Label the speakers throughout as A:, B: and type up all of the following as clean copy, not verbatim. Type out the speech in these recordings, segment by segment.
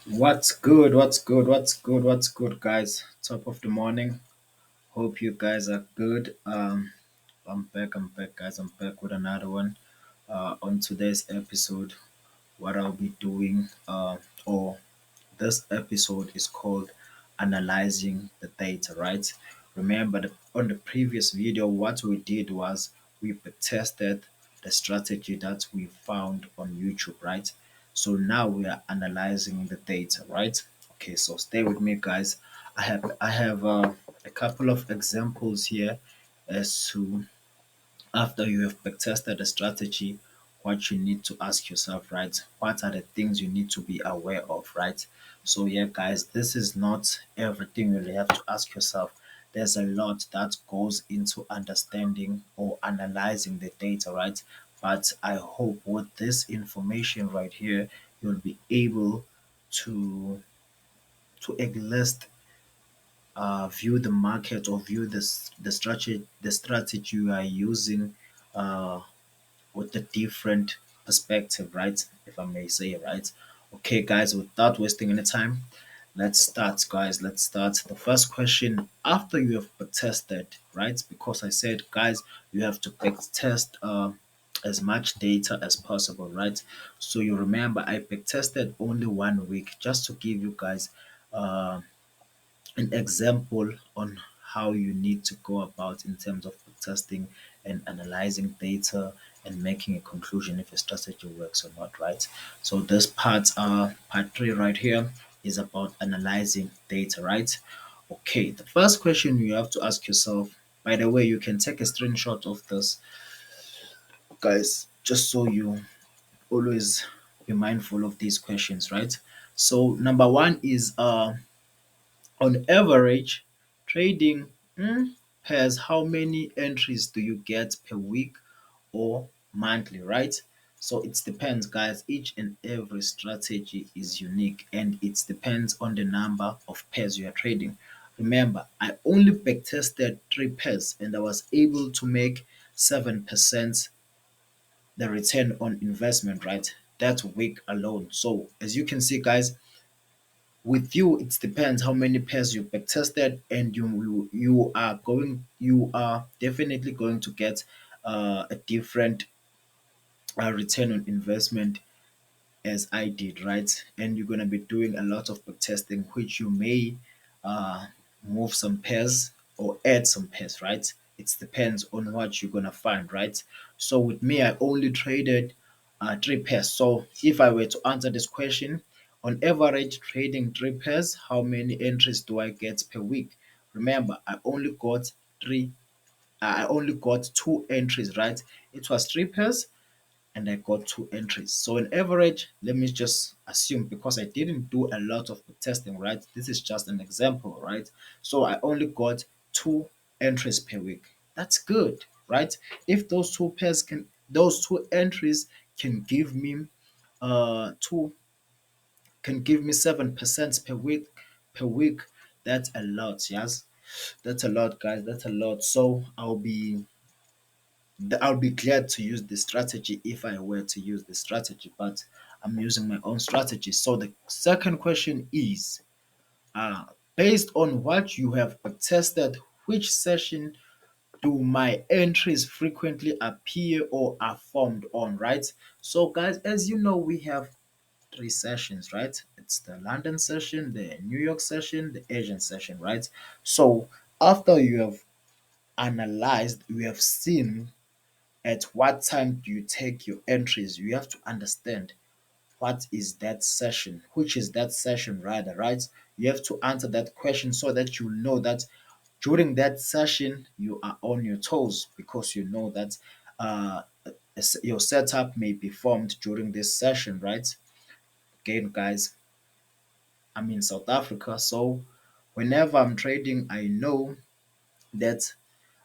A: What's good? What's good? What's good? What's good, guys? Top of the morning. Hope you guys are good. I'm back, guys. I'm back with another one. On today's episode, what I'll be doing, or this episode is called Analyzing the Data, right? Remember, on the previous video, what we did was we tested the strategy that we found on YouTube, right? So now we are analyzing the data, right? Okay, so stay with me, guys. I have a couple of examples here as to after you have backtested the strategy, what you need to ask yourself, right? What are the things you need to be aware of, right? So, yeah, guys, this is not everything you really have to ask yourself. There's a lot that goes into understanding or analyzing the data, right? But I hope with this information right here, you'll be able to at least view the market or view the strategy you are using uh, with a different perspective, right? If I may say, right? Okay, guys, without wasting any time, let's start, guys. Let's start. The first question after you have tested, right? Because I said, guys, you have to test as much data as possible, right? So you remember, I tested only 1 week just to give you guys uh, an example on how you need to go about in terms of testing and analyzing data and making a conclusion if a strategy works or not, right? So this part three right here is about analyzing data, right? Okay, the first question you have to ask yourself, by the way, you can take a screenshot of this, guys, just so you always be mindful of these questions, right? So number one is on average, trading pairs, how many entries do you get per week or monthly, right? So it depends, guys. Each and every strategy is unique and it depends on the number of pairs you are trading. Remember, I only backtested 3 pairs and I was able to make 7% the return on investment, right? That week alone. So as you can see, guys, with you it depends how many pairs you back tested, and you are definitely going to get a different return on investment as I did, right? And you're gonna be doing a lot of back testing, which you may uh, move some pairs or add some pairs, right? It depends on what you're gonna find, right? So with me, I only traded 3 pairs. So if I were to answer this question, on average, trading 3 pairs, how many entries do I get per week? Remember, I only got 2 entries, right? It was 3 pairs and I got 2 entries. So on average, let me just assume, because I didn't do a lot of testing, right? This is just an example, right? So I only got 2 entries per week. That's good, right? If those 2 entries can give me two can give me 7% per week. That's a lot, yes. That's a lot, guys. That's a lot. So I'll be glad to use this strategy if I were to use the strategy, but I'm using my own strategy. So the second question is, uh, based on what you have tested, which session do my entries frequently appear or are formed on, right? So guys, as you know, we have 3 sessions, right? It's the London session, the New York session, the Asian session, right? So after you have analyzed, we have seen at what time do you take your entries, you have to understand what is that session, which is that session rather, right? You have to answer that question so that you know that during that session you are on your toes, because you know that uh, your setup may be formed during this session, right? Again, guys, I'm in South Africa, so whenever I'm trading, I know that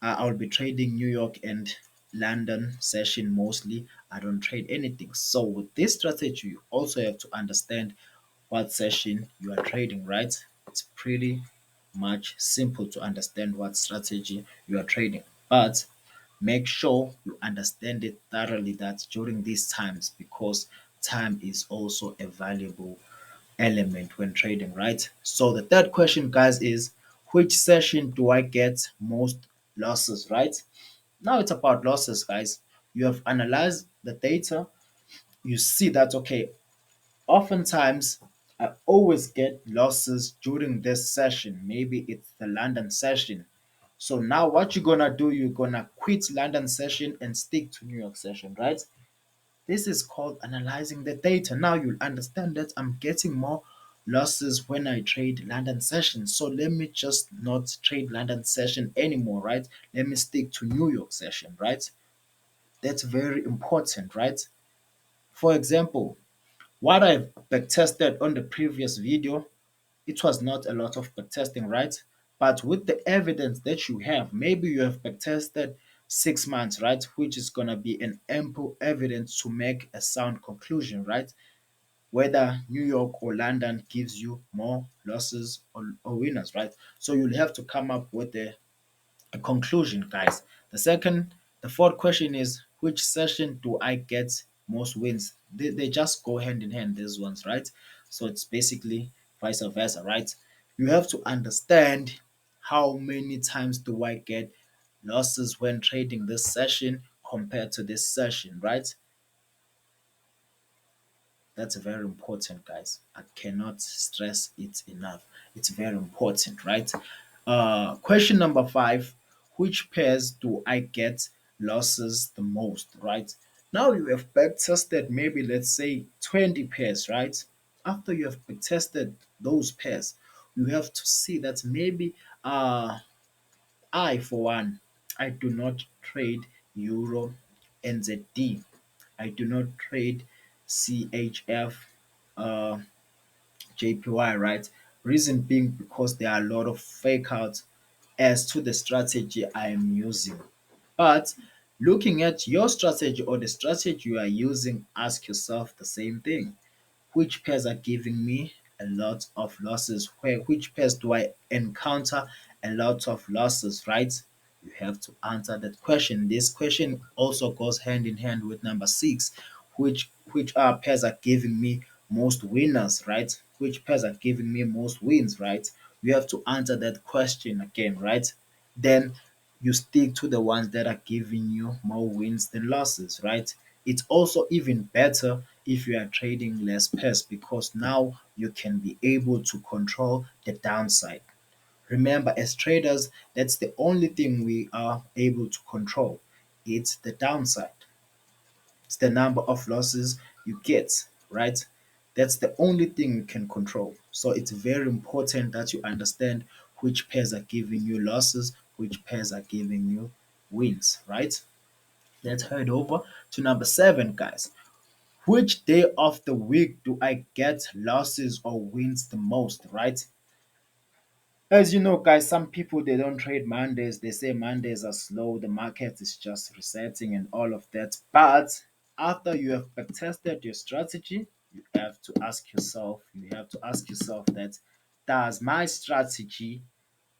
A: I'll be trading New York and London session mostly. I don't trade anything. So with this strategy, you also have to understand what session you are trading, right? It's pretty much simple to understand what strategy you are trading. But make sure you understand it thoroughly that during these times, because time is also a valuable element when trading, right? So the third question, guys, is which session do I get most losses, right? Now it's about losses, guys. You have analyzed the data. You see that, okay, oftentimes I always get losses during this session. Maybe it's the London session. So now what you're gonna do, you're gonna quit London session and stick to New York session, right? This is called analyzing the data. Now you'll understand that I'm getting more losses when I trade London session. So let me just not trade London session anymore, right? Let me stick to New York session, right? That's very important, right? For example, what I've backtested on the previous video, it was not a lot of backtesting, right? But with the evidence that you have, maybe you have backtested 6 months, right? Which is gonna be an ample evidence to make a sound conclusion, right? Whether New York or London gives you more losses or winners, right? So you'll have to come up with a conclusion, guys. The fourth question is which session do I get most wins? They just go hand in hand, these ones, right? So it's basically vice versa, right? You have to understand how many times do I get losses when trading this session compared to this session, right? That's very important, guys. I cannot stress it enough. It's very important, right? Question number five: which pairs do I get losses the most, right? Now you have back tested maybe let's say 20 pairs, right? After you have back tested those pairs, you have to see that maybe I, for one, I do not trade Euro NZD. I do not trade CHF JPY, right? Reason being because there are a lot of fake outs as to the strategy I am using. But looking at your strategy or the strategy you are using, ask yourself the same thing: which pairs are giving me a lot of losses? Which pairs do I encounter a lot of losses, right? You have to answer that question. This question also goes hand in hand with number six: which are pairs are giving me most winners, right? Which pairs are giving me most wins, right? You have to answer that question again, right? Then you stick to the ones that are giving you more wins than losses, right? It's also even better if you are trading less pairs because now you can be able to control the downside. Remember, as traders, that's the only thing we are able to control. It's the downside. It's the number of losses you get, right? That's the only thing you can control. So it's very important that you understand which pairs are giving you losses, which pairs are giving you wins, right? Let's head over to number seven, guys. Which day of the week do I get losses or wins the most, right? As you know, guys, some people they don't trade Mondays. They say Mondays are slow, the market is just resetting and all of that. But after you have tested your strategy, you have to ask yourself that does my strategy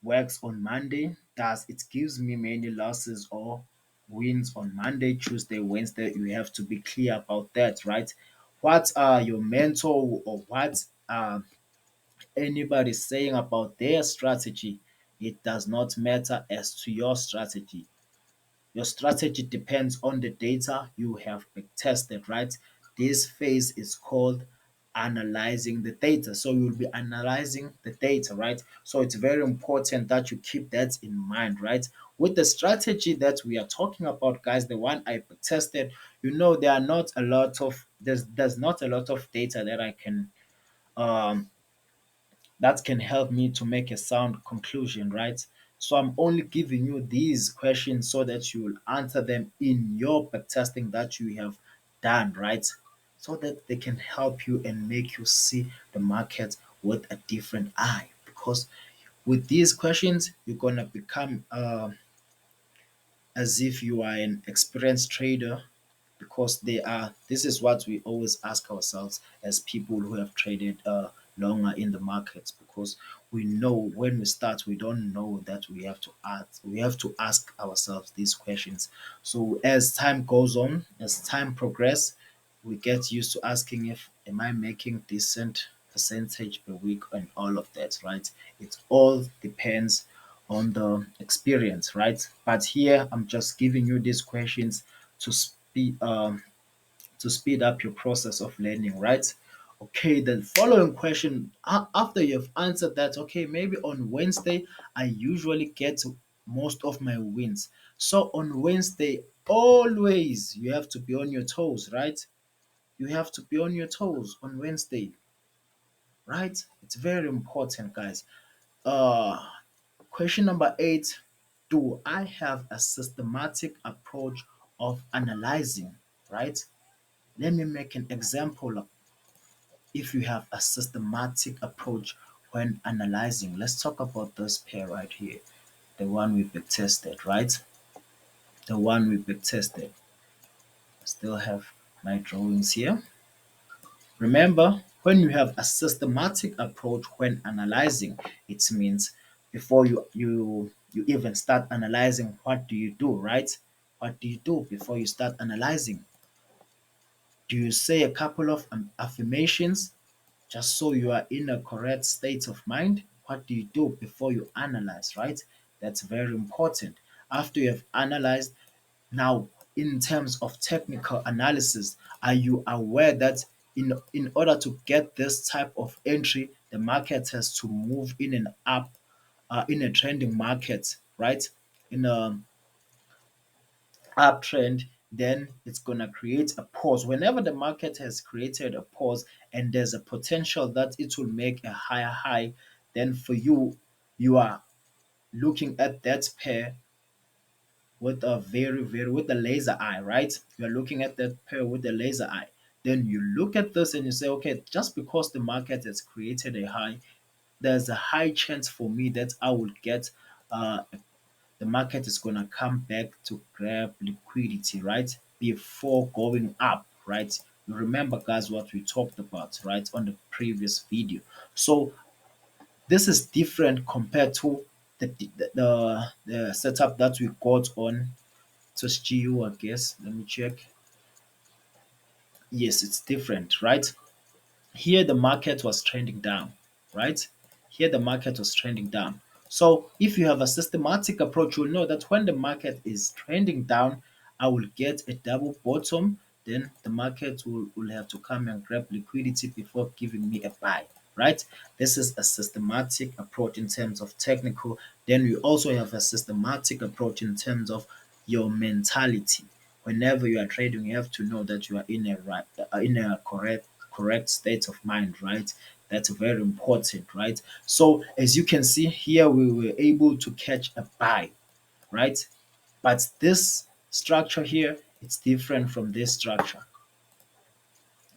A: works on Monday? Does it gives me many losses or wins on Monday, Tuesday, Wednesday? You have to be clear about that, right? What are your mentor or what anybody saying about their strategy? It does not matter as to your strategy. Your strategy depends on the data you have tested, right? This phase is called analyzing the data. So you'll be analyzing the data, right? So it's very important that you keep that in mind, right? With the strategy that we are talking about, guys, the one I tested, there are not a lot of there's not a lot of data that I can um that can help me to make a sound conclusion, right? So I'm only giving you these questions so that you will answer them in your backtesting that you have done, right? So that they can help you and make you see the market with a different eye. Because with these questions, you're gonna become as if you are an experienced trader because this is what we always ask ourselves as people who have traded longer in the markets because we know when we start we don't know that we have to ask ourselves these questions. So as time goes on, as time progress, we get used to asking if am I making decent percentage per week and all of that, right? It all depends on the experience, right? But here I'm just giving you these questions to speed up your process of learning, right? Okay, the following question, after you've answered that, okay, maybe on Wednesday, I usually get most of my wins. So on Wednesday, always you have to be on your toes, right? You have to be on your toes on Wednesday, right? It's very important, guys. Uh, Question number 8, do I have a systematic approach of analyzing, right? Let me make an example. If you have a systematic approach when analyzing, let's talk about this pair right here, the one we back tested, right? The one we back tested. Still have my drawings here. Remember, when you have a systematic approach when analyzing, it means before you even start analyzing, what do you do, right? What do you do before you start analyzing? Do you say a couple of affirmations just so you are in a correct state of mind? What do you do before you analyze, right? That's very important. After you have analyzed, now in terms of technical analysis, are you aware that in order to get this type of entry, the market has to move in and up in a trending market, right? In a uptrend, then it's going to create a pause. Whenever the market has created a pause and there's a potential that it will make a higher high, then for you, you are looking at that pair with a with a laser eye, right? You're looking at that pair with a laser eye. Then you look at this and you say, okay, just because the market has created a high, there's a high chance for me that I will get uh, the market is going to come back to grab liquidity, right? Before going up, right? You remember, guys, what we talked about, right, on the previous video. So this is different compared to the setup that we got on GU, I guess. Let me check. Yes, it's different, right? Here the market was trending down, right? Here the market was trending down. So if you have a systematic approach, you'll know that when the market is trending down, I will get a double bottom. Then the market will have to come and grab liquidity before giving me a buy, right? This is a systematic approach in terms of technical. Then we also have a systematic approach in terms of your mentality. Whenever you are trading, you have to know that you are in a correct state of mind, right? That's very important, right? So as you can see here, we were able to catch a buy, right? But this structure here, it's different from this structure,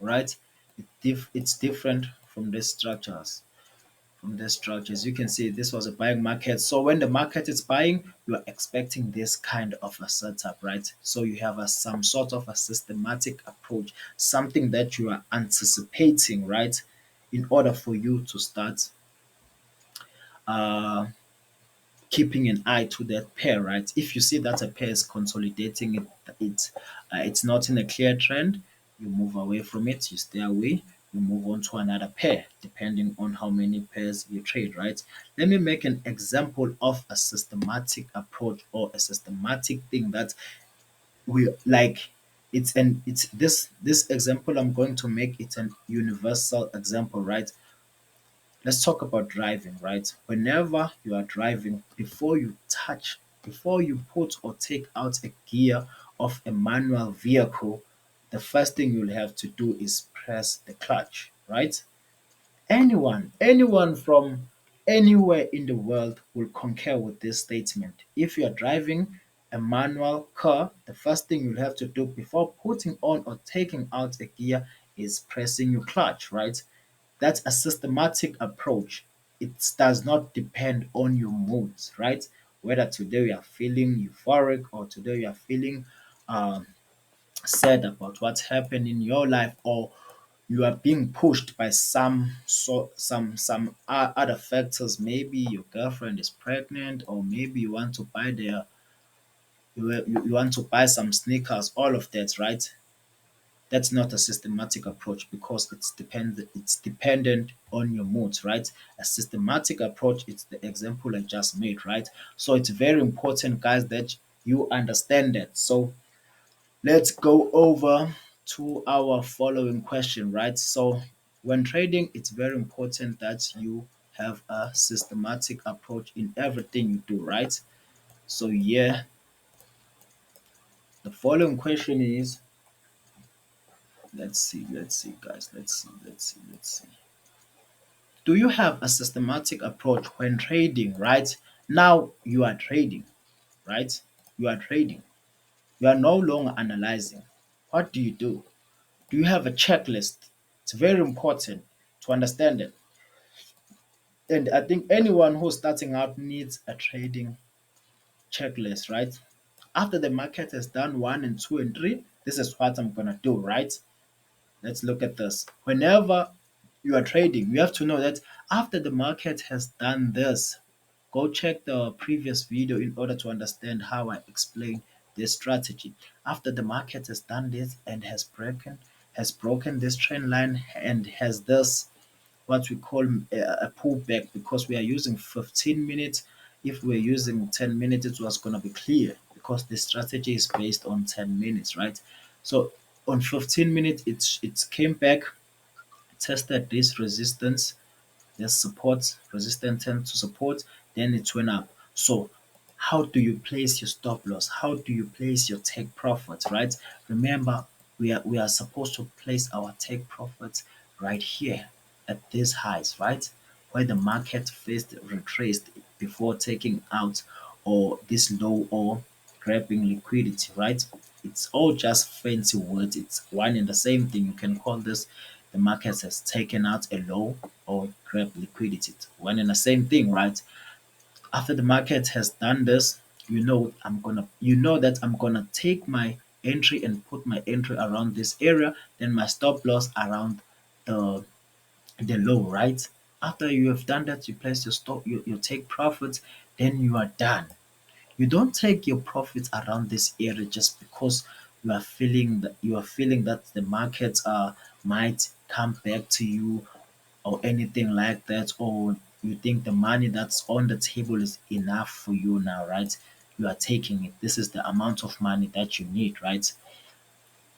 A: right? It's different from this structures. From this structure, as you can see, this was a buying market. So when the market is buying, you are expecting this kind of a setup, right? So you have some sort of a systematic approach, something that you are anticipating, right? In order for you to start uh, keeping an eye to that pair, right? If you see that a pair is consolidating, it's not in a clear trend, you move away from it, you stay away, you move on to another pair, depending on how many pairs you trade, right? Let me make an example of a systematic approach or a systematic thing that we like. It's this example I'm going to make. It's an universal example, right? Let's talk about driving, right? Whenever you are driving, before you put or take out a gear of a manual vehicle, the first thing you'll have to do is press the clutch, right? Anyone from anywhere in the world will concur with this statement. If you are driving a manual car, the first thing you'll have to do before putting on or taking out a gear is pressing your clutch, right? That's a systematic approach. It does not depend on your moods, right? Whether today you are feeling euphoric or today you are feeling um, sad about what's happened in your life, or you are being pushed by some other factors. Maybe your girlfriend is pregnant, or maybe you want to buy you want to buy some sneakers. All of that, right? That's not a systematic approach because it's dependent on your moods, right? A systematic approach, it's the example I just made, right? So it's very important, guys, that you understand that. So let's go over to our following question, right? So when trading, it's very important that you have a systematic approach in everything you do, right? So yeah, the following question is, let's see, guys, let's see. Do you have a systematic approach when trading, right? Now you are trading, right? You are trading. You are no longer analyzing. What do you do? Do you have a checklist? It's very important to understand it. And I think anyone who's starting out needs a trading checklist, right? After the market has done one and two and three, this is what I'm gonna do, right? Let's look at this. Whenever you are trading, you have to know that after the market has done this, go check the previous video in order to understand how I explain this strategy. After the market has done this and has broken this trend line and has this what we call a pullback, because we are using 15 minutes. If we're using 10 minutes, it was going to be clear because the strategy is based on 10 minutes, right? So on 15 minutes, it came back, tested this resistance, there's support, resistance tend to support, then it went up. So how do you place your stop loss? How do you place your take profits, right? Remember, we are supposed to place our take profits right here at these highs, right? Where the market first retraced before taking out or this low or grabbing liquidity, right? It's all just fancy words. It's one and the same thing. You can call this the market has taken out a low or grab liquidity. It's one and the same thing, right? After the market has done this, you know that I'm gonna take my entry and put my entry around this area, then my stop loss around the the low, right? After you have done that, you place your stop, you take profits, then you are done. You don't take your profits around this area just because you are feeling that the markets might come back to you or anything like that, or you think the money that's on the table is enough for you now, right? You are taking it. This is the amount of money that you need, right?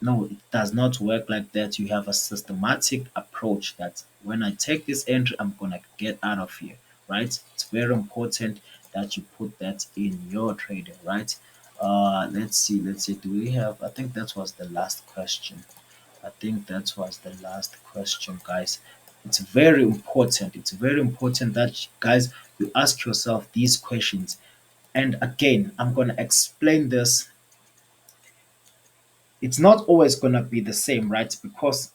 A: No, it does not work like that. You have a systematic approach that when I take this entry, I'm gonna get out of here, right? It's very important that you put that in your trading, right? Let's see. Do we have? I think that was the last question. I think that was the last question, guys. It's very important. It's very important that guys you ask yourself these questions. And again, I'm gonna explain this. It's not always gonna be the same, right? Because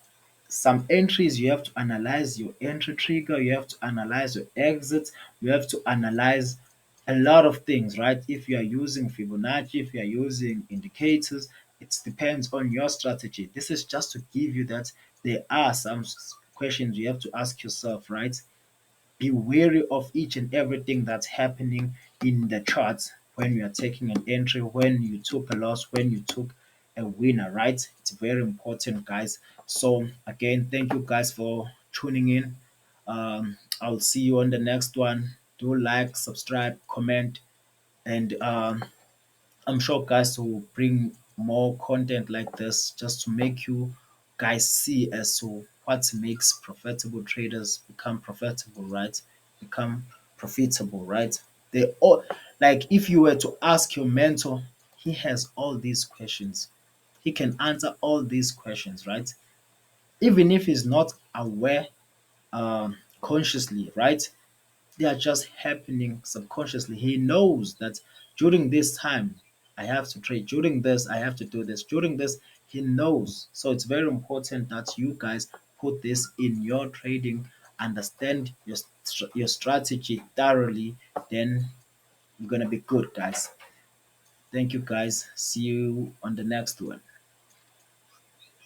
A: some entries you have to analyze your entry trigger, you have to analyze your exit, you have to analyze a lot of things, right? If you are using Fibonacci, if you are using indicators, it depends on your strategy. This is just to give you that there are some questions you have to ask yourself, right? Be wary of each and everything that's happening in the charts when you are taking an entry, when you took a loss, when you took a winner, right? It's very important, guys. So, again, thank you guys for tuning in. I'll see you on the next one. Do like, subscribe, comment, and I'm sure guys will bring more content like this just to make you guys see as to what makes profitable traders become profitable, right? Become profitable, right? They all like if you were to ask your mentor, he has all these questions. He can answer all these questions, right? Even if he's not aware consciously, right? They are just happening subconsciously. He knows that during this time I have to trade, during this I have to do this, during this he knows. So it's very important that you guys put this in your trading, understand your strategy thoroughly, then you're gonna be good, guys. Thank you, guys. See you on the next one.